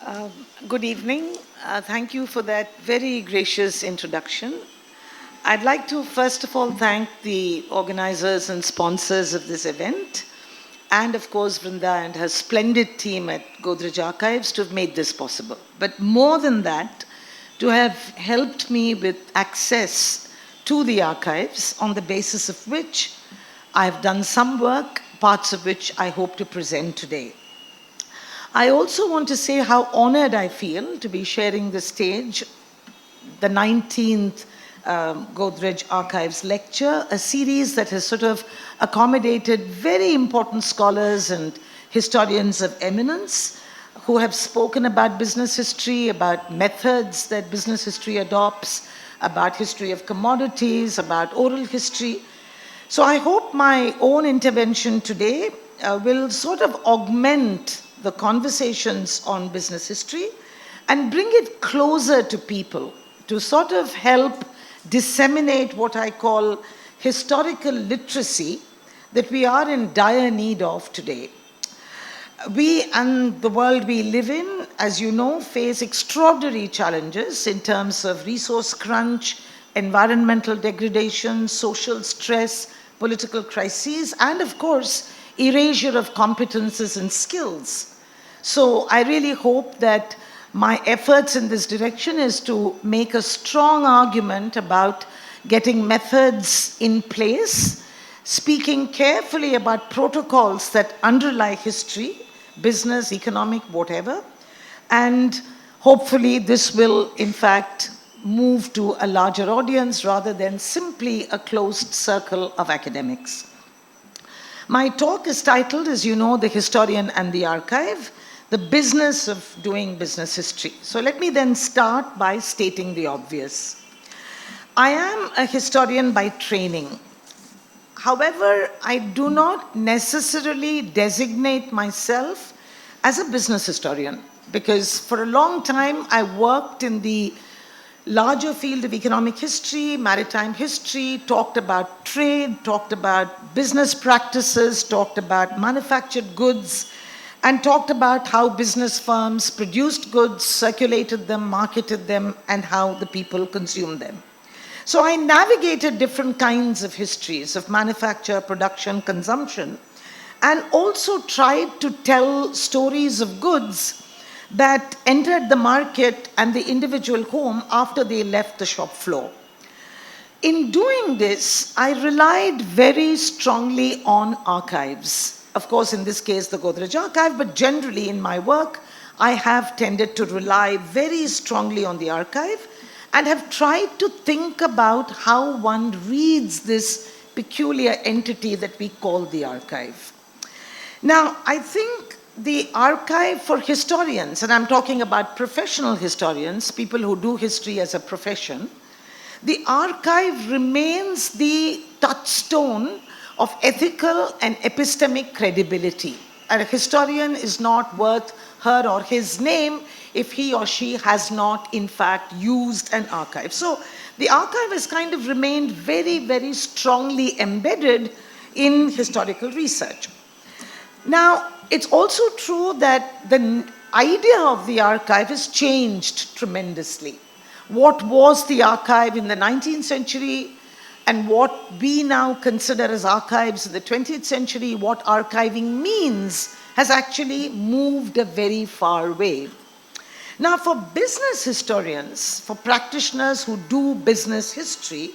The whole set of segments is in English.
Uh, Good evening. Thank you for that very gracious introduction. I'd like to first of all thank the organizers and sponsors of this event, and of course Vrinda and her splendid team at Godrej Archives to have made this possible. But more than that, to have helped me with access to the archives, on the basis of which I've done some work, parts of which I hope to present today. I also want to say how honored I feel to be sharing the stage, the 19th Godrej Archives lecture, a series that has sort of accommodated very important scholars and historians of eminence who have spoken about business history, about methods that business history adopts, about history of commodities, about oral history. So I hope my own intervention today will sort of augment the conversations on business history and bring it closer to people to sort of help disseminate what I call historical literacy that we are in dire need of today. We and the world we live in, as you know, face extraordinary challenges in terms of resource crunch, environmental degradation, social stress, political crises, and of course, erasure of competences and skills. So I really hope that my efforts in this direction is to make a strong argument about getting methods in place, speaking carefully about protocols that underlie history, business, economic, whatever, and hopefully this will in fact move to a larger audience rather than simply a closed circle of academics. My talk is titled, as you know, The Historian and the Archive, the business of doing business history. So let me then start by stating the obvious. I am a historian by training. However, I do not necessarily designate myself as a business historian because for a long time I worked in the larger field of economic history, maritime history, talked about trade, talked about business practices, talked about manufactured goods, and talked about how business firms produced goods, circulated them, marketed them, and how the people consumed them. So I navigated different kinds of histories of manufacture, production, consumption, and also tried to tell stories of goods that entered the market and the individual home after they left the shop floor. In doing this, I relied very strongly on archives. Of course, in this case, the Godrej Archive, but generally in my work, I have tended to rely very strongly on the archive and have tried to think about how one reads this peculiar entity that we call the archive. Now, I think the archive for historians, and I'm talking about professional historians, people who do history as a profession, the archive remains the touchstone of ethical and epistemic credibility. And a historian is not worth her or his name if he or she has not, in fact, used an archive. So the archive has kind of remained very, very strongly embedded in historical research. Now, it's also true that the idea of the archive has changed tremendously. What was the archive in the 19th century and what we now consider as archives in the 20th century, what archiving means, has actually moved a very far way. Now, for business historians, for practitioners who do business history,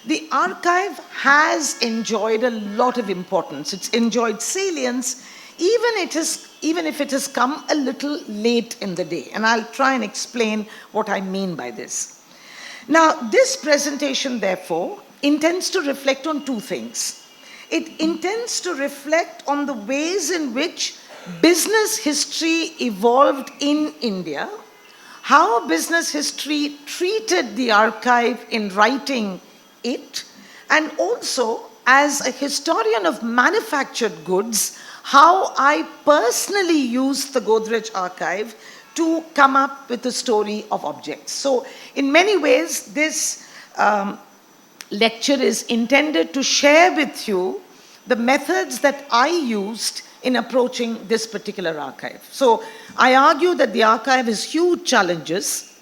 the archive has enjoyed a lot of importance. It's enjoyed salience, even if it has come a little late in the day. And I'll try and explain what I mean by this. Now, this presentation, therefore, intends to reflect on two things. It intends to reflect on the ways in which business history evolved in India, how business history treated the archive in writing it, and also, as a historian of manufactured goods, how I personally used the Godrej Archive to come up with the story of objects. So, in many ways, this lecture is intended to share with you the methods that I used in approaching this particular archive. So I argue that the archive has huge challenges.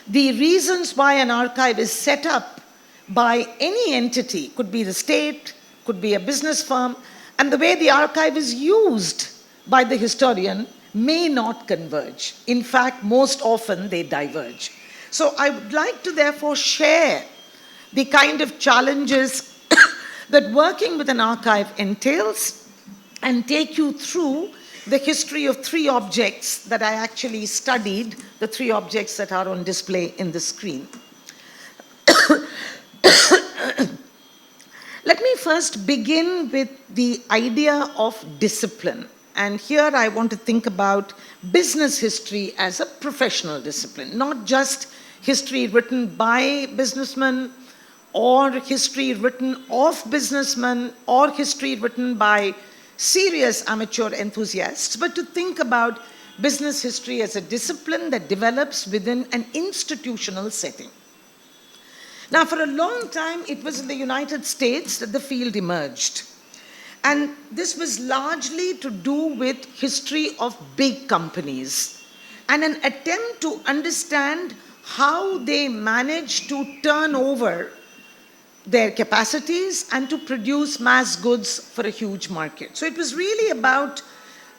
The reasons why an archive is set up by any entity, could be the state, could be a business firm, and the way the archive is used by the historian may not converge. In fact, most often they diverge. So I would like to therefore share the kind of challenges that working with an archive entails and take you through the history of 3 objects that I actually studied, the 3 objects that are on display in the screen. Let me first begin with the idea of discipline. And here I want to think about business history as a professional discipline, not just history written by businessmen or history written of businessmen or history written by serious amateur enthusiasts, but to think about business history as a discipline that develops within an institutional setting. Now, for a long time, it was in the United States that the field emerged. And this was largely to do with history of big companies and an attempt to understand how they managed to turn over their capacities and to produce mass goods for a huge market. So it was really about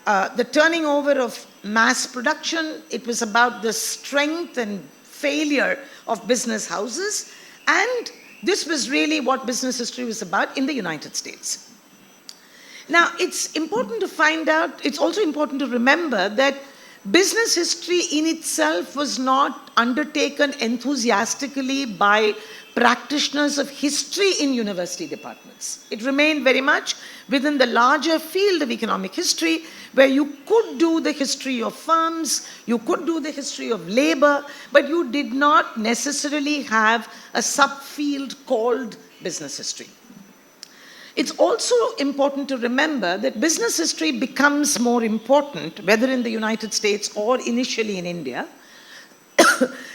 the turning over of mass production. It was about the strength and failure of business houses. And this was really what business history was about in the United States. Now, it's important to find out, it's also important to remember that business history in itself was not undertaken enthusiastically by practitioners of history in university departments. It remained very much within the larger field of economic history, where you could do the history of firms, you could do the history of labor, but you did not necessarily have a subfield called business history. It's also important to remember that business history becomes more important, whether in the United States or initially in India.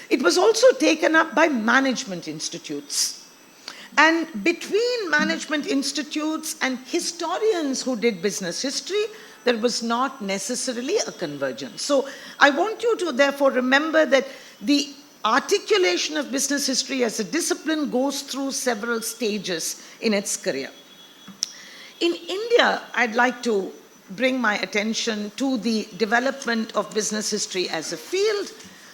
It was also taken up by management institutes. And between management institutes and historians who did business history, there was not necessarily a convergence. So I want you to therefore remember that the articulation of business history as a discipline goes through several stages in its career. In India, I'd like to bring my attention to the development of business history as a field.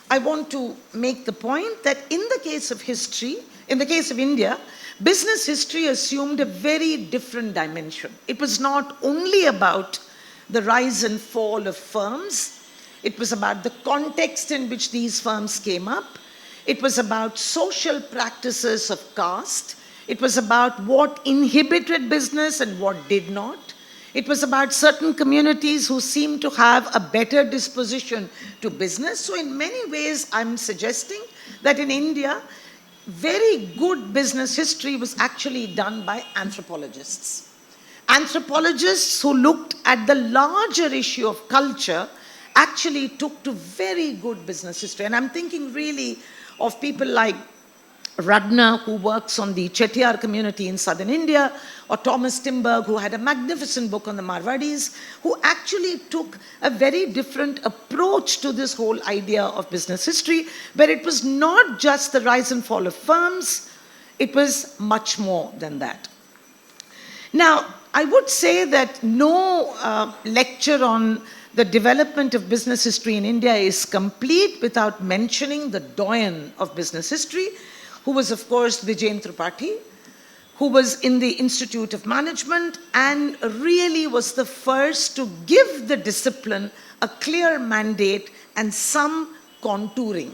I want to make the point that in the case of history, in the case of India, business history assumed a very different dimension. It was not only about the rise and fall of firms. It was about the context in which these firms came up. It was about social practices of caste. It was about what inhibited business and what did not. It was about certain communities who seemed to have a better disposition to business. So in many ways, I'm suggesting that in India, very good business history was actually done by anthropologists. Anthropologists who looked at the larger issue of culture actually took to very good business history. And I'm thinking really of people like Radna, who works on the Chettiar community in southern India, or Thomas Timberg, who had a magnificent book on the Marwadis, who actually took a very different approach to this whole idea of business history, where it was not just the rise and fall of firms, it was much more than that. Now, I would say that no lecture on the development of business history in India is complete without mentioning the doyen of business history, who was, of course, Vijayan Tripathi, who was in the Institute of Management and really was the first to give the discipline a clear mandate and some contouring.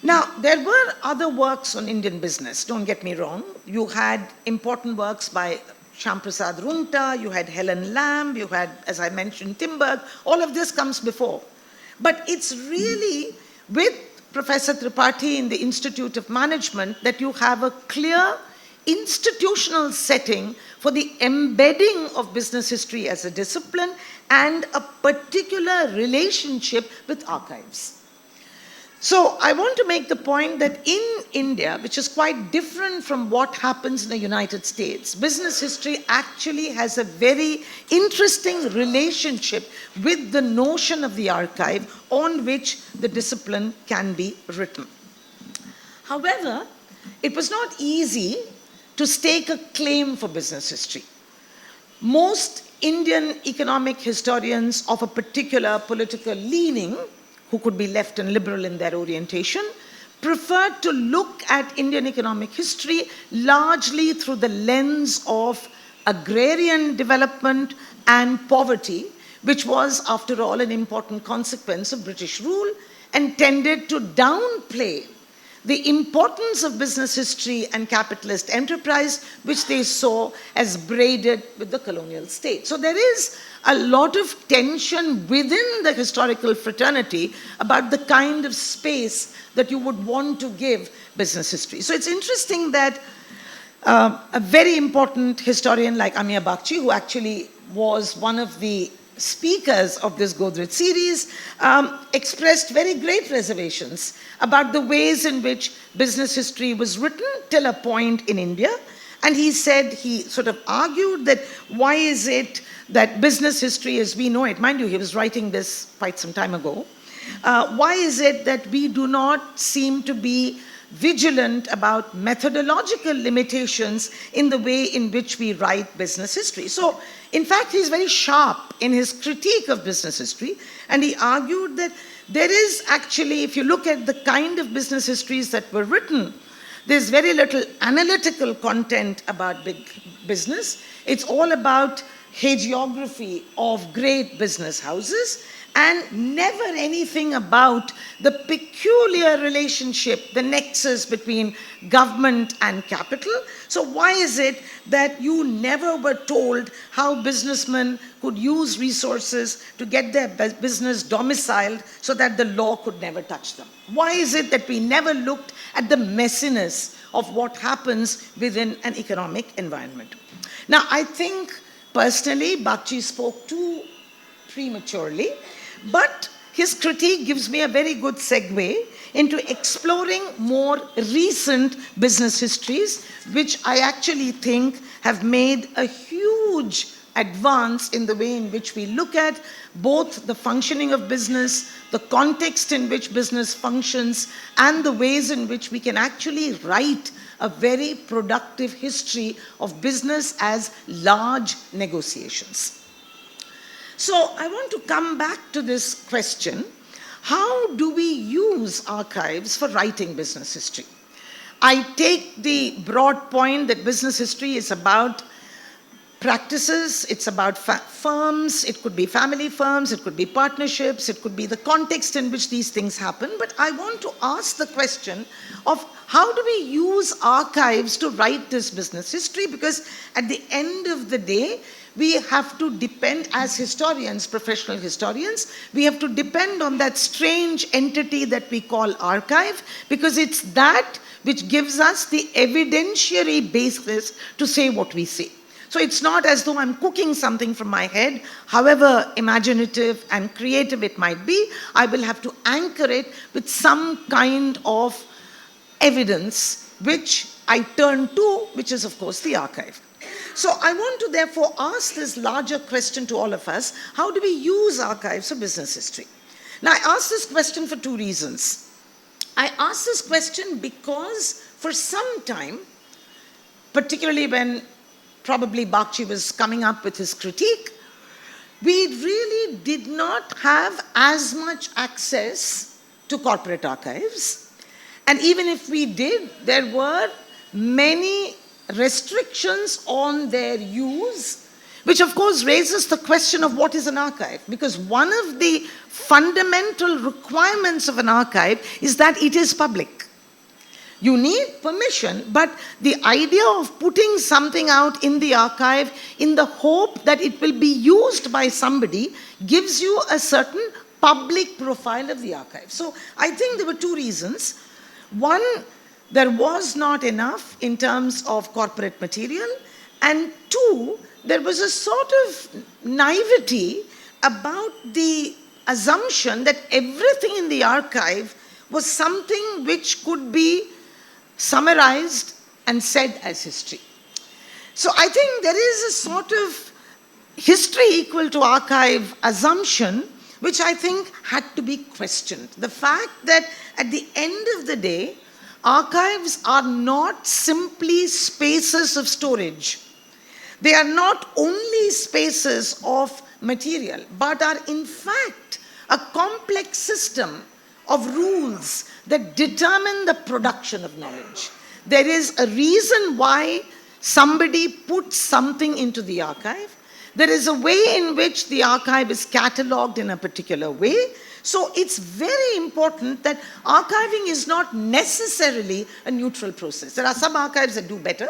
Now, there were other works on Indian business, don't get me wrong. You had important works by Shyamprasad Runta, you had Helen Lamb, you had, as I mentioned, Timberg. All of this comes before. But it's really with Professor Tripathi in the Institute of Management that you have a clear institutional setting for the embedding of business history as a discipline and a particular relationship with archives. So I want to make the point that in India, which is quite different from what happens in the United States, business history actually has a very interesting relationship with the notion of the archive on which the discipline can be written. However, it was not easy to stake a claim for business history. Most Indian economic historians of a particular political leaning, who could be left and liberal in their orientation, preferred to look at Indian economic history largely through the lens of agrarian development and poverty, which was, after all, an important consequence of British rule, and tended to downplay the importance of business history and capitalist enterprise, which they saw as braided with the colonial state. So there is a lot of tension within the historical fraternity about the kind of space that you would want to give business history. So it's interesting that a very important historian like Amiya Bagchi, who actually was one of the speakers of this Godrej series, expressed very great reservations about the ways in which business history was written till a point in India. And he said, he sort of argued that why is it that business history as we know it, mind you, he was writing this quite some time ago, why is it that we do not seem to be vigilant about methodological limitations in the way in which we write business history? So, in fact, he's very sharp in his critique of business history, and he argued that there is actually, if you look at the kind of business histories that were written, there's very little analytical content about big business. It's all about hagiography of great business houses, and never anything about the peculiar relationship, the nexus between government and capital. So why is it that you never were told how businessmen could use resources to get their business domiciled so that the law could never touch them? Why is it that we never looked at the messiness of what happens within an economic environment? Now, I think personally, Bagchi spoke too prematurely, but his critique gives me a very good segue into exploring more recent business histories, which I actually think have made a huge advance in the way in which we look at both the functioning of business, the context in which business functions, and the ways in which we can actually write a very productive history of business as large negotiations. So I want to come back to this question: how do we use archives for writing business history? I take the broad point that business history is about practices, it's about firms, it could be family firms, it could be partnerships, it could be the context in which these things happen. But I want to ask the question of how do we use archives to write this business history? Because at the end of the day, we have to depend, as historians, professional historians, we have to depend on that strange entity that we call archive, because it's that which gives us the evidentiary basis to say what we say. So it's not as though I'm cooking something from my head, however imaginative and creative it might be. I will have to anchor it with some kind of evidence which I turn to, which is of course the archive. So I want to therefore ask this larger question to all of us: how do we use archives for business history? Now, I ask this question for two reasons. I ask this question because for some time, particularly when probably Bagchi was coming up with his critique, we really did not have as much access to corporate archives. And even if we did, there were many restrictions on their use, which of course raises the question of what is an archive. Because one of the fundamental requirements of an archive is that it is public. You need permission, but the idea of putting something out in the archive in the hope that it will be used by somebody gives you a certain public profile of the archive. So I think there were two reasons. One, there was not enough in terms of corporate material, and two, there was a sort of naivety about the assumption that everything in the archive was something which could be summarized and said as history. So I think there is a sort of history equal to archive assumption which I think had to be questioned. The fact that at the end of the day, archives are not simply spaces of storage. They are not only spaces of material, but are in fact a complex system of rules that determine the production of knowledge. There is a reason why somebody puts something into the archive. There is a way in which the archive is catalogued in a particular way. So it's very important that archiving is not necessarily a neutral process. There are some archives that do better.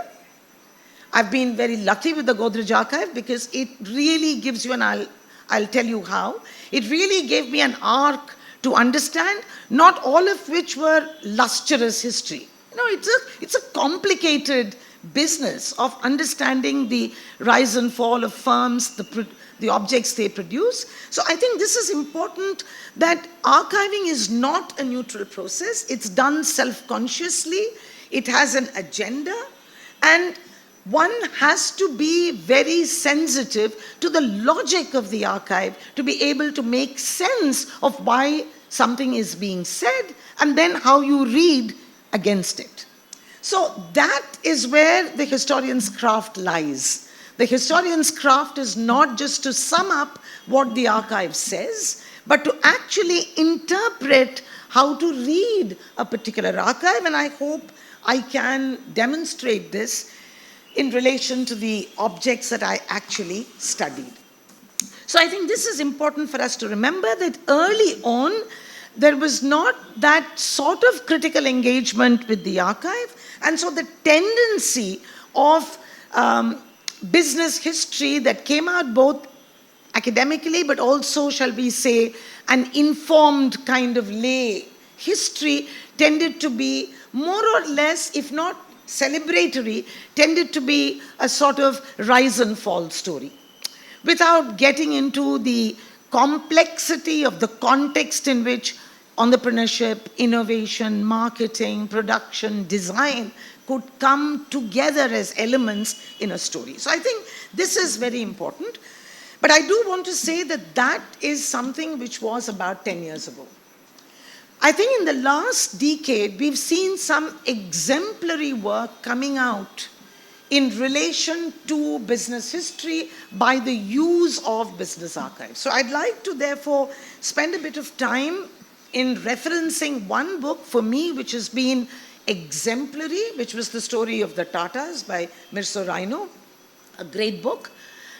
I've been very lucky with the Godrej archive because it really gives you, and I'll tell you how, it really gave me an arc to understand, not all of which were lustrous history. You know, it's a complicated business of understanding the rise and fall of firms, the objects they produce. So I think this is important, that archiving is not a neutral process. It's done self-consciously. It has an agenda. And one has to be very sensitive to the logic of the archive to be able to make sense of why something is being said and then how you read against it. So that is where the historian's craft lies. The historian's craft is not just to sum up what the archive says, but to actually interpret how to read a particular archive, and I hope I can demonstrate this in relation to the objects that I actually studied. So I think this is important for us to remember, that early on, there was not that sort of critical engagement with the archive, and so the tendency of business history that came out both academically but also, shall we say, an informed kind of lay history tended to be more or less, if not celebratory, tended to be a sort of rise and fall story, without getting into the complexity of the context in which entrepreneurship, innovation, marketing, production, design could come together as elements in a story. So I think this is very important. But I do want to say that that is something which was about 10 years ago. I think in the last decade, we've seen some exemplary work coming out in relation to business history by the use of business archives. So I'd like to therefore spend a bit of time in referencing one book for me which has been exemplary, which was The Story of the Tatas by Mirso Rhino, a great book,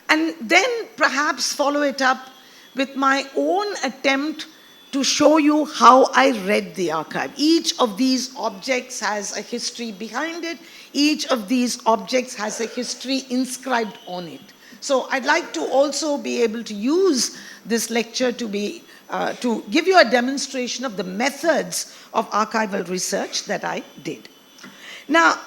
and then perhaps follow it up with my own attempt to show you how I read the archive. Each of these objects has a history behind it. Each of these objects has a history inscribed on it. So I'd like to also be able to use this lecture to give you a demonstration of the methods of archival research that I did. Now,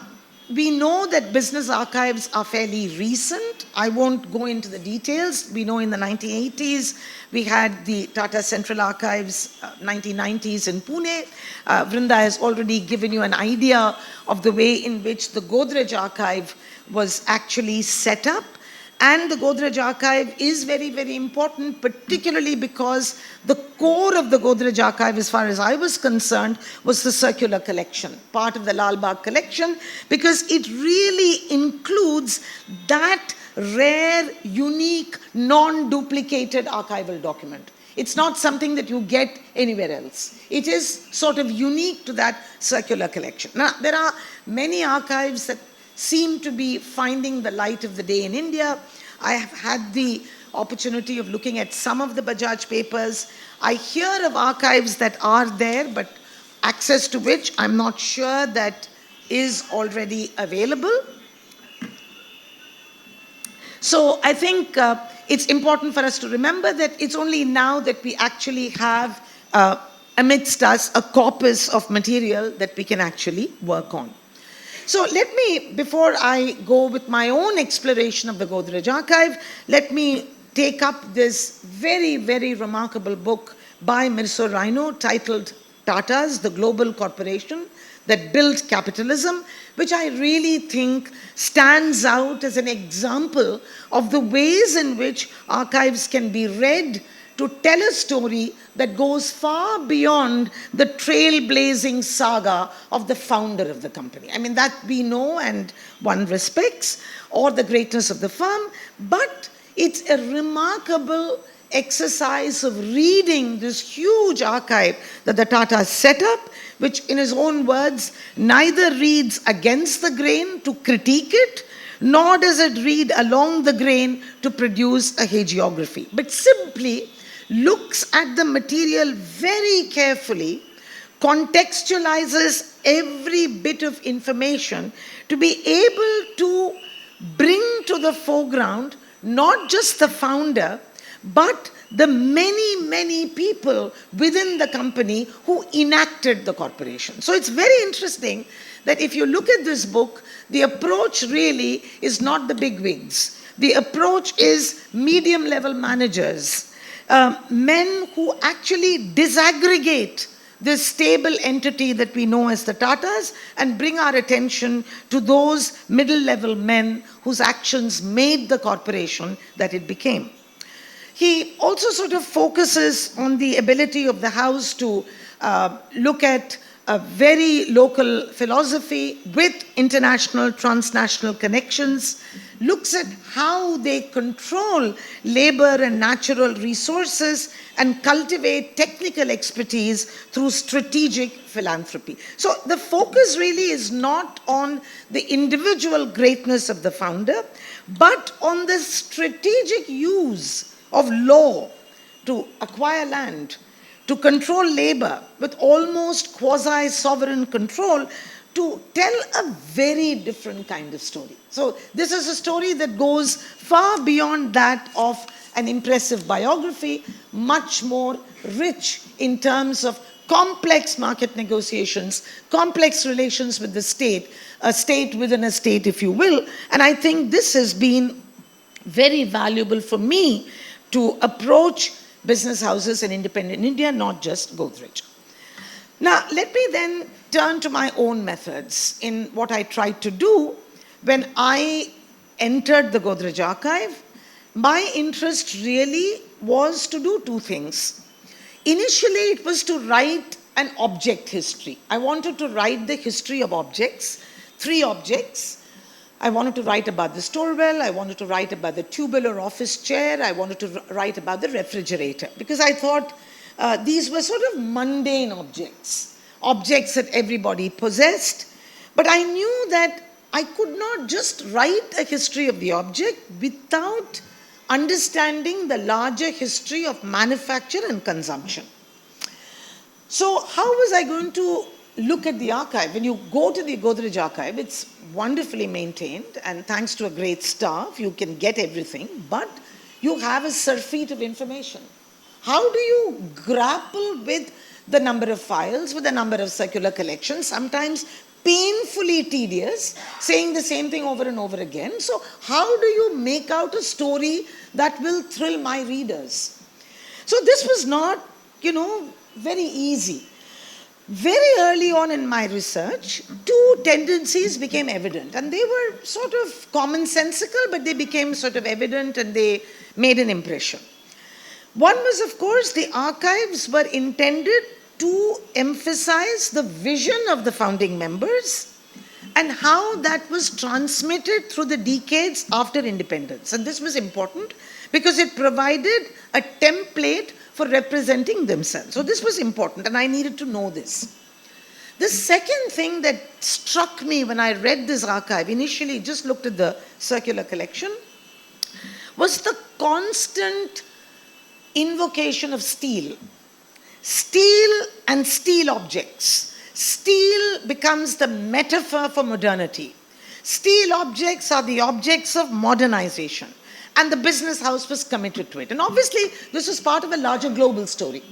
we know that business archives are fairly recent. I won't go into the details. We know in the 1980s, we had the Tata Central Archives, 1990s in Pune. Vrinda has already given you an idea of the way in which the Godrej archive was actually set up. And the Godrej archive is very, very important, particularly because the core of the Godrej archive, as far as I was concerned, was the circular collection, part of the Lal Bagh collection, because it really includes that rare, unique, non-duplicated archival document. It's not something that you get anywhere else. It is sort of unique to that circular collection. Now, there are many archives that seem to be finding the light of the day in India. I have had the opportunity of looking at some of the Bajaj papers. I hear of archives that are there, but access to which I'm not sure that is already available. So I think it's important for us to remember that it's only now that we actually have amidst us a corpus of material that we can actually work on. So let me, before I go with my own exploration of the Godrej archive, let me take up this very, very remarkable book by Mirso Rhino titled Tatas, the global corporation that built capitalism, which I really think stands out as an example of the ways in which archives can be read to tell a story that goes far beyond the trailblazing saga of the founder of the company. I mean, that we know and one respects, or the greatness of the firm, but it's a remarkable exercise of reading this huge archive that the Tatas set up, which in his own words, neither reads against the grain to critique it, nor does it read along the grain to produce a hagiography, but simply looks at the material very carefully, contextualizes every bit of information to be able to bring to the foreground not just the founder, but the many, many people within the company who enacted the corporation. So it's very interesting that if you look at this book, the approach really is not the bigwigs. The approach is medium-level managers, men who actually disaggregate this stable entity that we know as the Tatas and bring our attention to those middle-level men whose actions made the corporation that it became. He also sort of focuses on the ability of the house to look at a very local philosophy with international, transnational connections, looks at how they control labor and natural resources and cultivate technical expertise through strategic philanthropy. So the focus really is not on the individual greatness of the founder, but on the strategic use of law to acquire land, to control labor with almost quasi-sovereign control, to tell a very different kind of story. So this is a story that goes far beyond that of an impressive biography, much more rich in terms of complex market negotiations, complex relations with the state, a state within a state, if you will. And I think this has been very valuable for me to approach business houses in independent India, not just Godrej. Now, let me then turn to my own methods in what I tried to do when I entered the Godrej archive. My interest really was to do two things. Initially, it was to write an object history. I wanted to write the history of objects, 3 objects. I wanted to write about the store well, I wanted to write about the tubular office chair, I wanted to write about the refrigerator, because I thought these were sort of mundane objects, objects that everybody possessed, but I knew that I could not just write a history of the object without understanding the larger history of manufacture and consumption. So how was I going to look at the archive? When you go to the Godrej archive, it's wonderfully maintained, and thanks to a great staff, you can get everything, but you have a surfeit of information. How do you grapple with the number of files, with the number of circular collections, sometimes painfully tedious, saying the same thing over and over again? So how do you make out a story that will thrill my readers? So this was not, very easy. Very early on in my research, 2 tendencies became evident, and they were sort of commonsensical, but they became sort of evident and they made an impression. One was, of course, the archives were intended to emphasize the vision of the founding members and how that was transmitted through the decades after independence. And this was important because it provided a template for representing themselves. So this was important, and I needed to know this. The second thing that struck me when I read this archive, initially just looked at the circular collection, was the constant invocation of steel. Steel and steel objects. Steel becomes the metaphor for modernity. Steel objects are the objects of modernization. And the business house was committed to it. And obviously, this was part of a larger global story.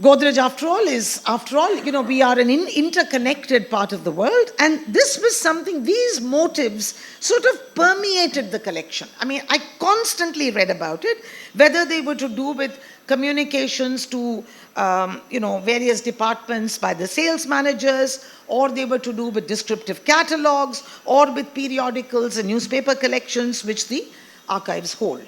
Godrej, after all, we are an interconnected part of the world, and this was something, these motives sort of permeated the collection. I mean, I constantly read about it, whether they were to do with communications to, various departments by the sales managers, or they were to do with descriptive catalogs, or with periodicals and newspaper collections, which the archives hold.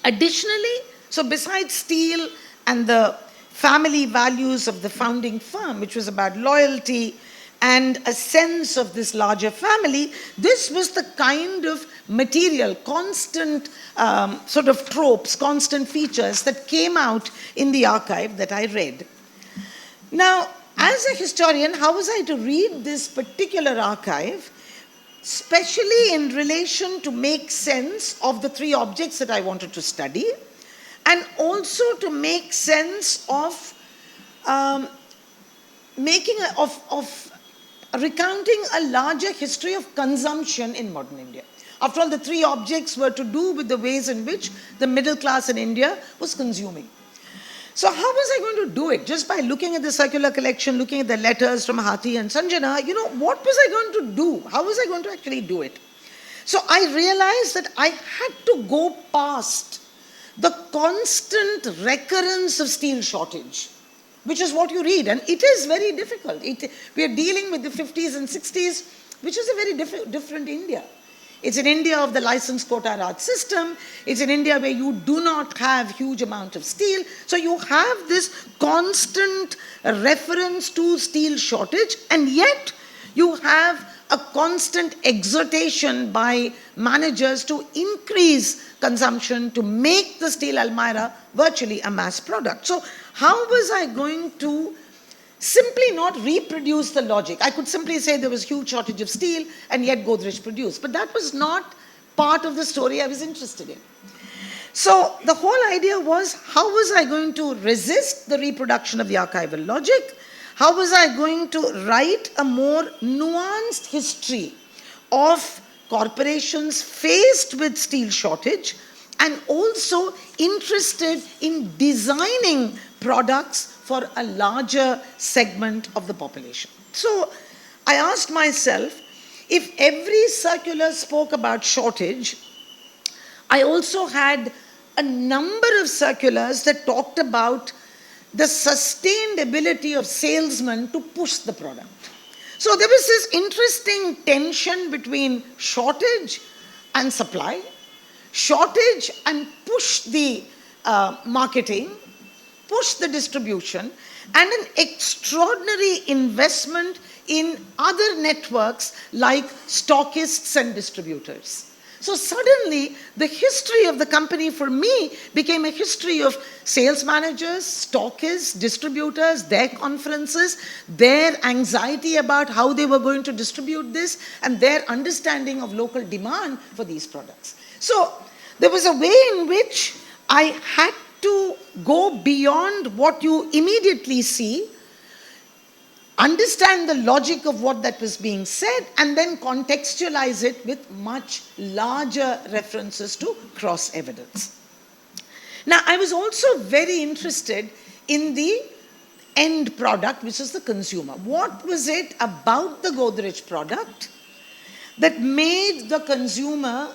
Additionally, so besides steel and the family values of the founding firm, which was about loyalty and a sense of this larger family, this was the kind of material, constant sort of tropes, constant features that came out in the archive that I read. Now, as a historian, how was I to read this particular archive, especially in relation to make sense of the three objects that I wanted to study, and also to make sense of recounting a larger history of consumption in modern India. After all, the three objects were to do with the ways in which the middle class in India was consuming. So how was I going to do it? Just by looking at the circular collection, looking at the letters from Hathi and Sanjana, what was I going to do? How was I going to actually do it? So I realized that I had to go past the constant recurrence of steel shortage, which is what you read, and it is very difficult. We are dealing with the 50s and 60s, which is a very different India. It's an India of the license quota Raj system. It's an India where you do not have huge amount of steel. So you have this constant reference to steel shortage, and yet you have a constant exhortation by managers to increase consumption, to make the steel almirah virtually a mass product. So how was I going to simply not reproduce the logic? I could simply say there was huge shortage of steel and yet Godrej produced. But that was not part of the story I was interested in. So the whole idea was, how was I going to resist the reproduction of the archival logic? How was I going to write a more nuanced history of corporations faced with steel shortage and also interested in designing products for a larger segment of the population? So I asked myself, if every circular spoke about shortage, I also had a number of circulars that talked about the sustained ability of salesmen to push the product. So there was this interesting tension between shortage and supply, shortage and push the marketing, push the distribution, and an extraordinary investment in other networks like stockists and distributors. So suddenly, the history of the company for me became a history of sales managers, stockists, distributors, their conferences, their anxiety about how they were going to distribute this, and their understanding of local demand for these products. So there was a way in which I had to go beyond what you immediately see, understand the logic of what that was being said, and then contextualize it with much larger references to cross-evidence. Now, I was also very interested in the end product, which is the consumer. What was it about the Godrej product that made the consumer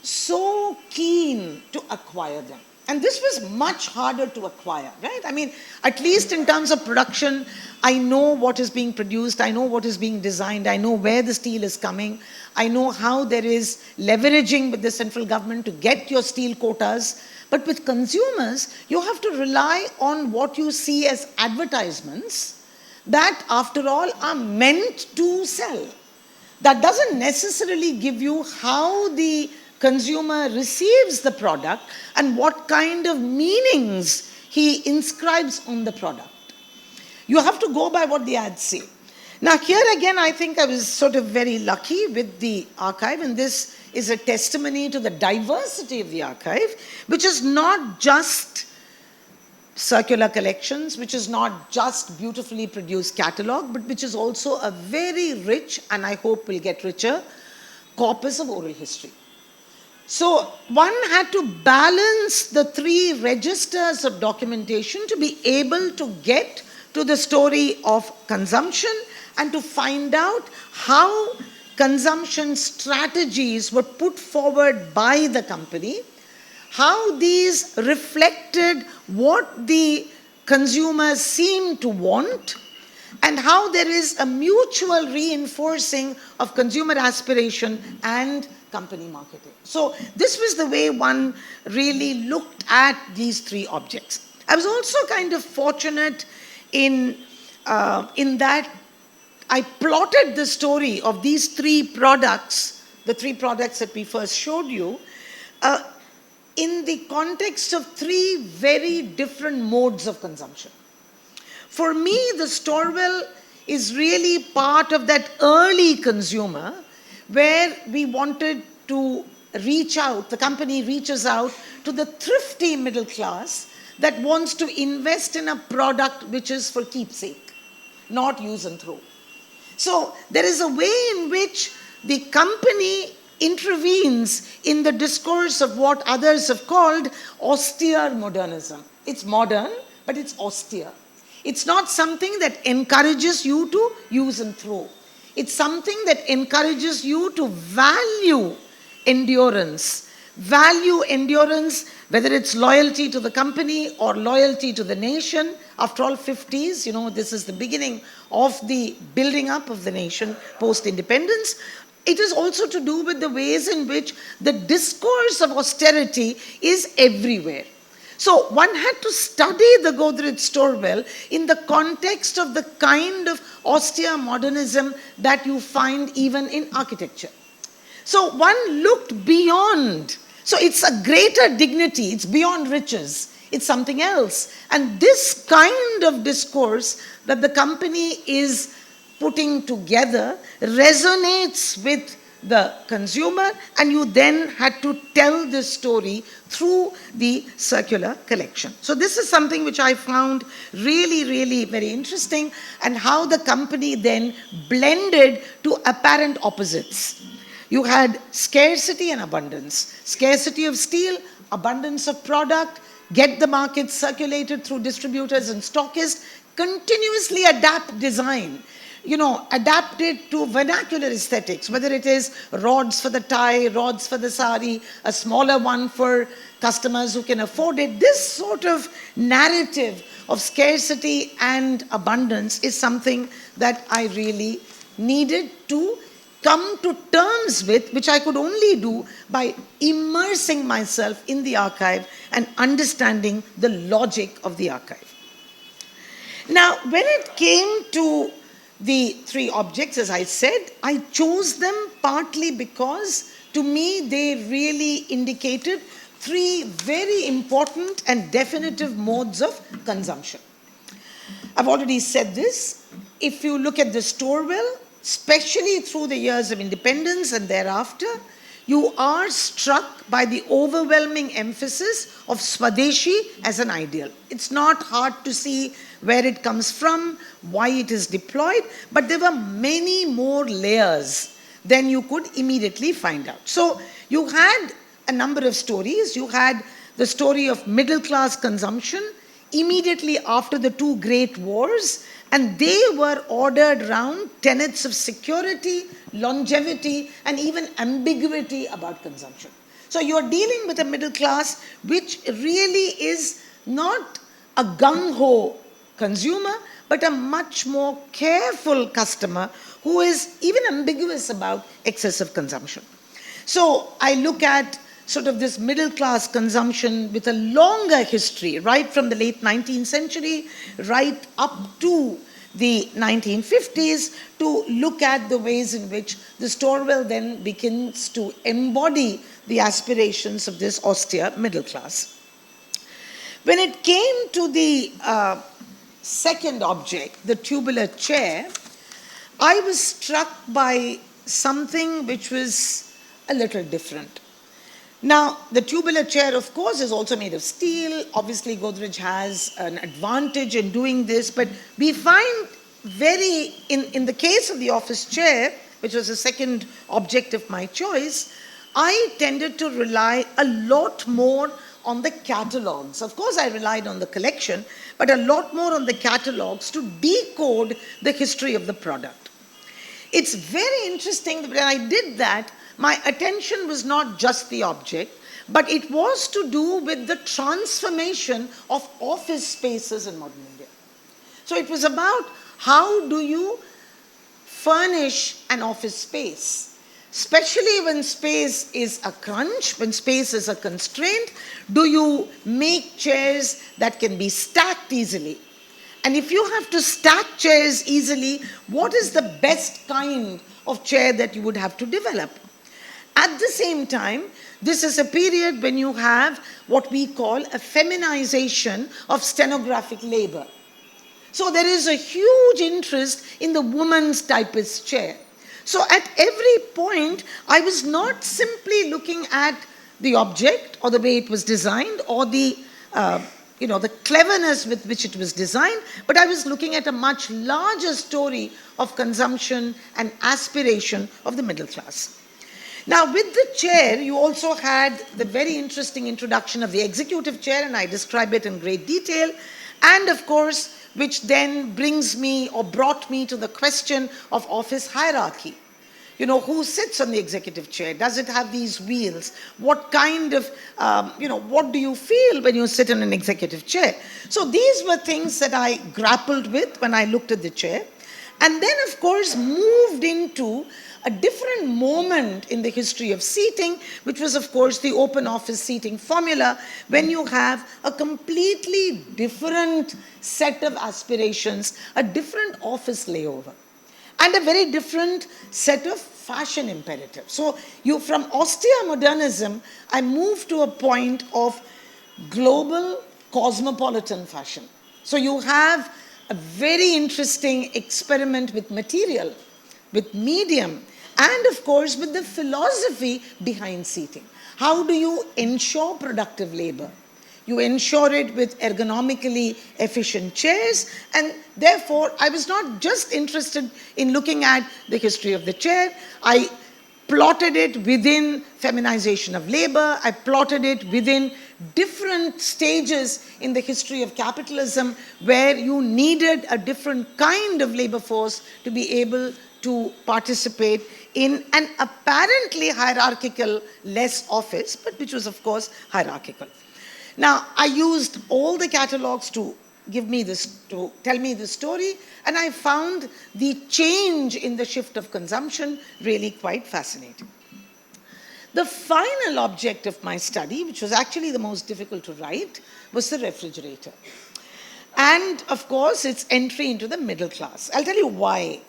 so keen to acquire them? And this was much harder to acquire, right? I mean, at least in terms of production, I know what is being produced, I know what is being designed, I know where the steel is coming, I know how there is leveraging with the central government to get your steel quotas. But with consumers, you have to rely on what you see as advertisements that, after all, are meant to sell. That doesn't necessarily give you how the consumer receives the product and what kind of meanings he inscribes on the product. You have to go by what the ads say. Now, here again, I think I was sort of very lucky with the archive, and this is a testimony to the diversity of the archive, which is not just circular collections, which is not just beautifully produced catalog, but which is also a very rich, and I hope will get richer, corpus of oral history. So one had to balance the three registers of documentation to be able to get to the story of consumption and to find out how consumption strategies were put forward by the company, how these reflected what the consumers seemed to want, and how there is a mutual reinforcing of consumer aspiration and company marketing. So this was the way one really looked at these three objects. I was also kind of fortunate in that I plotted the story of these three products, the three products that we first showed you, in the context of three very different modes of consumption. For me, the Storwell is really part of that early consumer where we wanted to reach out, the company reaches out to the thrifty middle class that wants to invest in a product which is for keepsake, not use and throw. So there is a way in which the company intervenes in the discourse of what others have called austere modernism. It's modern, but it's austere. It's not something that encourages you to use and throw. It's something that encourages you to value endurance. Value endurance, whether it's loyalty to the company or loyalty to the nation. After all, 50s, this is the beginning of the building up of the nation post-independence. It is also to do with the ways in which the discourse of austerity is everywhere. So one had to study the Godrej Storwell in the context of the kind of austere modernism that you find even in architecture. So one looked beyond. So it's a greater dignity. It's beyond riches. It's something else. And this kind of discourse that the company is putting together resonates with the consumer, and you then had to tell this story through the circular collection. So this is something which I found really, really very interesting, and how the company then blended to apparent opposites. You had scarcity and abundance. Scarcity of steel, abundance of product, get the market circulated through distributors and stockists, continuously adapt design. Adapt it to vernacular aesthetics, whether it is rods for the tie, rods for the sari, a smaller one for customers who can afford it. This sort of narrative of scarcity and abundance is something that I really needed to come to terms with, which I could only do by immersing myself in the archive and understanding the logic of the archive. Now, when it came to the three objects, as I said, I chose them partly because, to me, they really indicated three very important and definitive modes of consumption. I've already said this. If you look at the Storwell, especially through the years of independence and thereafter, you are struck by the overwhelming emphasis of Swadeshi as an ideal. It's not hard to see where it comes from, why it is deployed, but there were many more layers than you could immediately find out. So you had a number of stories. You had the story of middle-class consumption immediately after the two great wars, and they were ordered around tenets of security, longevity, and even ambiguity about consumption. So you're dealing with a middle class which really is not a gung-ho consumer, but a much more careful customer who is even ambiguous about excessive consumption. So I look at sort of this middle class consumption with a longer history, right from the late 19th century, right up to the 1950s, to look at the ways in which the Storwell then begins to embody the aspirations of this austere middle class. When it came to the second object, the tubular chair, I was struck by something which was a little different. Now, the tubular chair, of course, is also made of steel. Obviously, Godrej has an advantage in doing this, but we find in the case of the office chair, which was the second object of my choice, I tended to rely a lot more on the catalogs. Of course, I relied on the collection, but a lot more on the catalogs to decode the history of the product. It's very interesting that when I did that, my attention was not just the object, but it was to do with the transformation of office spaces in modern India. So it was about how do you furnish an office space, especially when space is a crunch, when space is a constraint. Do you make chairs that can be stacked easily? And if you have to stack chairs easily, what is the best kind of chair that you would have to develop? At the same time, this is a period when you have what we call a feminization of stenographic labor. So there is a huge interest in the woman's typist chair. So at every point, I was not simply looking at the object or the way it was designed or the cleverness with which it was designed, but I was looking at a much larger story of consumption and aspiration of the middle class. Now, with the chair, you also had the very interesting introduction of the executive chair, and I describe it in great detail, and of course, which then brings me or brought me to the question of office hierarchy. You know, who sits on the executive chair? Does it have these wheels? What kind of, what do you feel when you sit in an executive chair? So these were things that I grappled with when I looked at the chair. And then, of course, moved into a different moment in the history of seating, which was, of course, the open office seating formula, when you have a completely different set of aspirations, a different office layover, and a very different set of fashion imperatives. So from austere modernism, I moved to a point of global cosmopolitan fashion. So you have a very interesting experiment with material, with medium, and of course with the philosophy behind seating. How do you ensure productive labor? You ensure it with ergonomically efficient chairs, and therefore I was not just interested in looking at the history of the chair. I plotted it within feminization of labor. I plotted it within different stages in the history of capitalism where you needed a different kind of labor force to be able to participate in an apparently hierarchical less office, but which was of course hierarchical. Now, I used all the catalogs to give me this, to tell me the story, and I found the change in the shift of consumption really quite fascinating. The final object of my study, which was actually the most difficult to write, was the refrigerator. And of course, its entry into the middle class. I'll tell you why.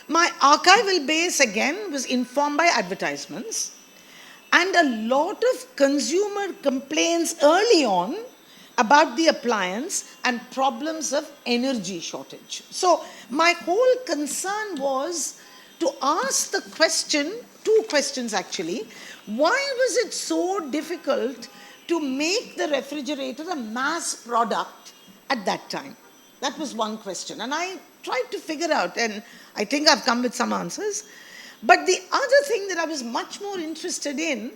My archival base, again, was informed by advertisements and a lot of consumer complaints early on about the appliance and problems of energy shortage. So my whole concern was to ask the question, two questions actually. Why was it so difficult to make the refrigerator a mass product at that time? That was one question. And I tried to figure out, and I think I've come with some answers. But the other thing that I was much more interested in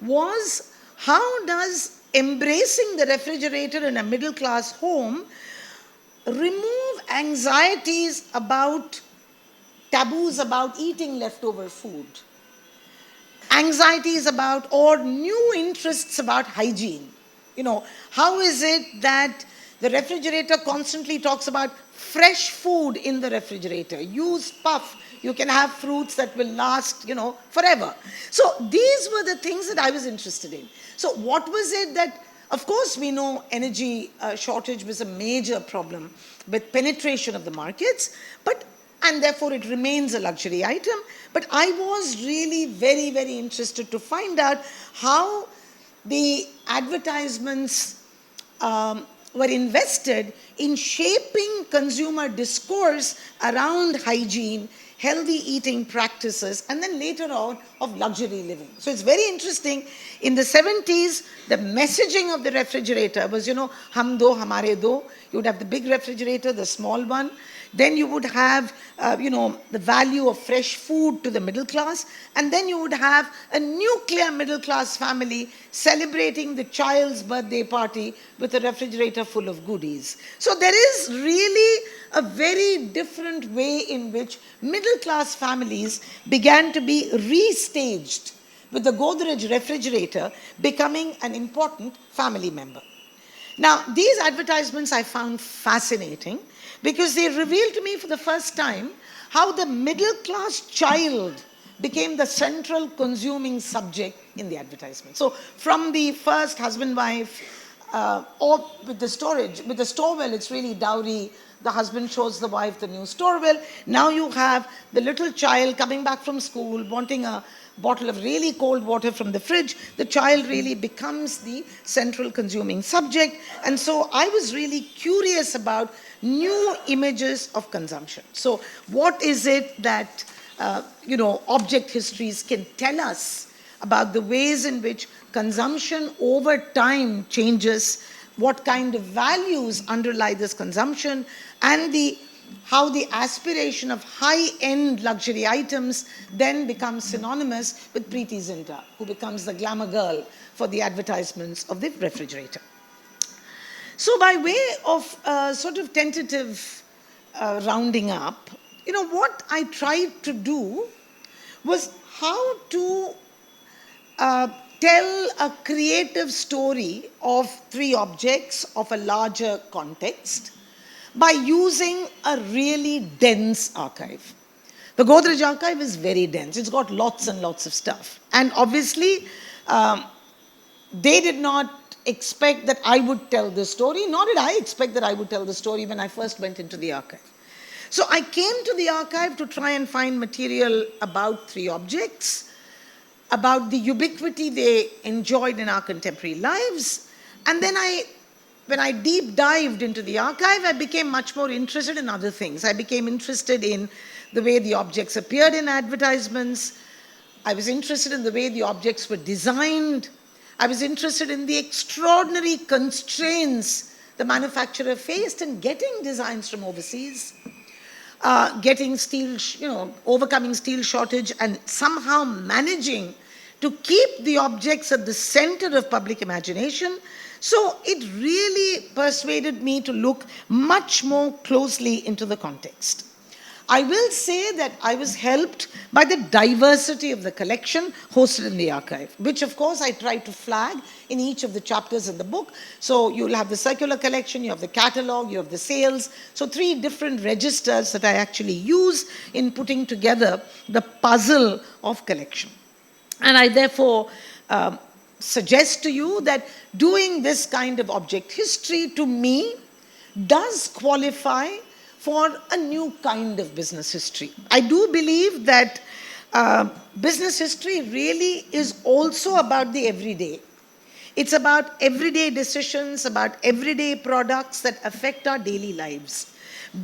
was how does embracing the refrigerator in a middle class home remove anxieties about taboos about eating leftover food, anxieties about or new interests about hygiene. You know, how is it that the refrigerator constantly talks about fresh food in the refrigerator, use puff, you can have fruits that will last, forever. So these were the things that I was interested in. So what was it that, of course, we know energy shortage was a major problem with penetration of the markets, and therefore it remains a luxury item. But I was really very, very interested to find out how the advertisements were invested in shaping consumer discourse around hygiene, healthy eating practices, and then later on of luxury living. So it's very interesting. In the 70s, the messaging of the refrigerator was, hum do, hamare do. You would have the big refrigerator, the small one. Then you would have, the value of fresh food to the middle class. And then you would have a nuclear middle class family celebrating the child's birthday party with a refrigerator full of goodies. So there is really a very different way in which middle class families began to be restaged, with the Godrej refrigerator becoming an important family member. Now, these advertisements I found fascinating because they revealed to me for the first time how the middle class child became the central consuming subject in the advertisement. So from the first husband-wife, or with the storewell, it's really dowry. The husband shows the wife the new storewell. Now you have the little child coming back from school wanting a bottle of really cold water from the fridge. The child really becomes the central consuming subject. And so I was really curious about new images of consumption. So what is it that, object histories can tell us about the ways in which consumption over time changes, what kind of values underlie this consumption, and how the aspiration of high-end luxury items then becomes synonymous with Preeti Zinta, who becomes the glamour girl for the advertisements of the refrigerator. So by way of sort of tentative rounding up, what I tried to do was how to tell a creative story of three objects of a larger context by using a really dense archive. The Godrej archive is very dense. It's got lots and lots of stuff. And obviously, they did not expect that I would tell this story, nor did I expect that I would tell the story when I first went into the archive. So I came to the archive to try and find material about three objects, about the ubiquity they enjoyed in our contemporary lives. And then when I deep dived into the archive, I became much more interested in other things. I became interested in the way the objects appeared in advertisements. I was interested in the way the objects were designed. I was interested in the extraordinary constraints the manufacturer faced in getting designs from overseas, getting steel, overcoming steel shortage and somehow managing to keep the objects at the center of public imagination. So it really persuaded me to look much more closely into the context. I will say that I was helped by the diversity of the collection hosted in the archive, which of course I tried to flag in each of the chapters in the book. So you'll have the circular collection, you have the catalog, you have the sales. So three different registers that I actually use in putting together the puzzle of collection. And I therefore suggest to you that doing this kind of object history, to me, does qualify for a new kind of business history. I do believe that business history really is also about the everyday. It's about everyday decisions, about everyday products that affect our daily lives.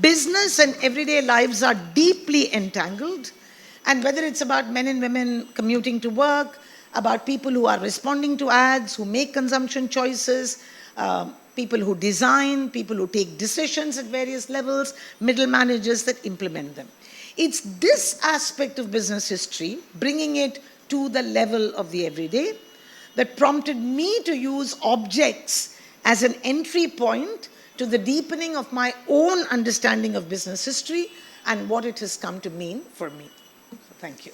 Business and everyday lives are deeply entangled. And whether it's about men and women commuting to work, about people who are responding to ads, who make consumption choices, people who design, people who take decisions at various levels, middle managers that implement them. It's this aspect of business history, bringing it to the level of the everyday, that prompted me to use objects as an entry point to the deepening of my own understanding of business history and what it has come to mean for me. Thank you.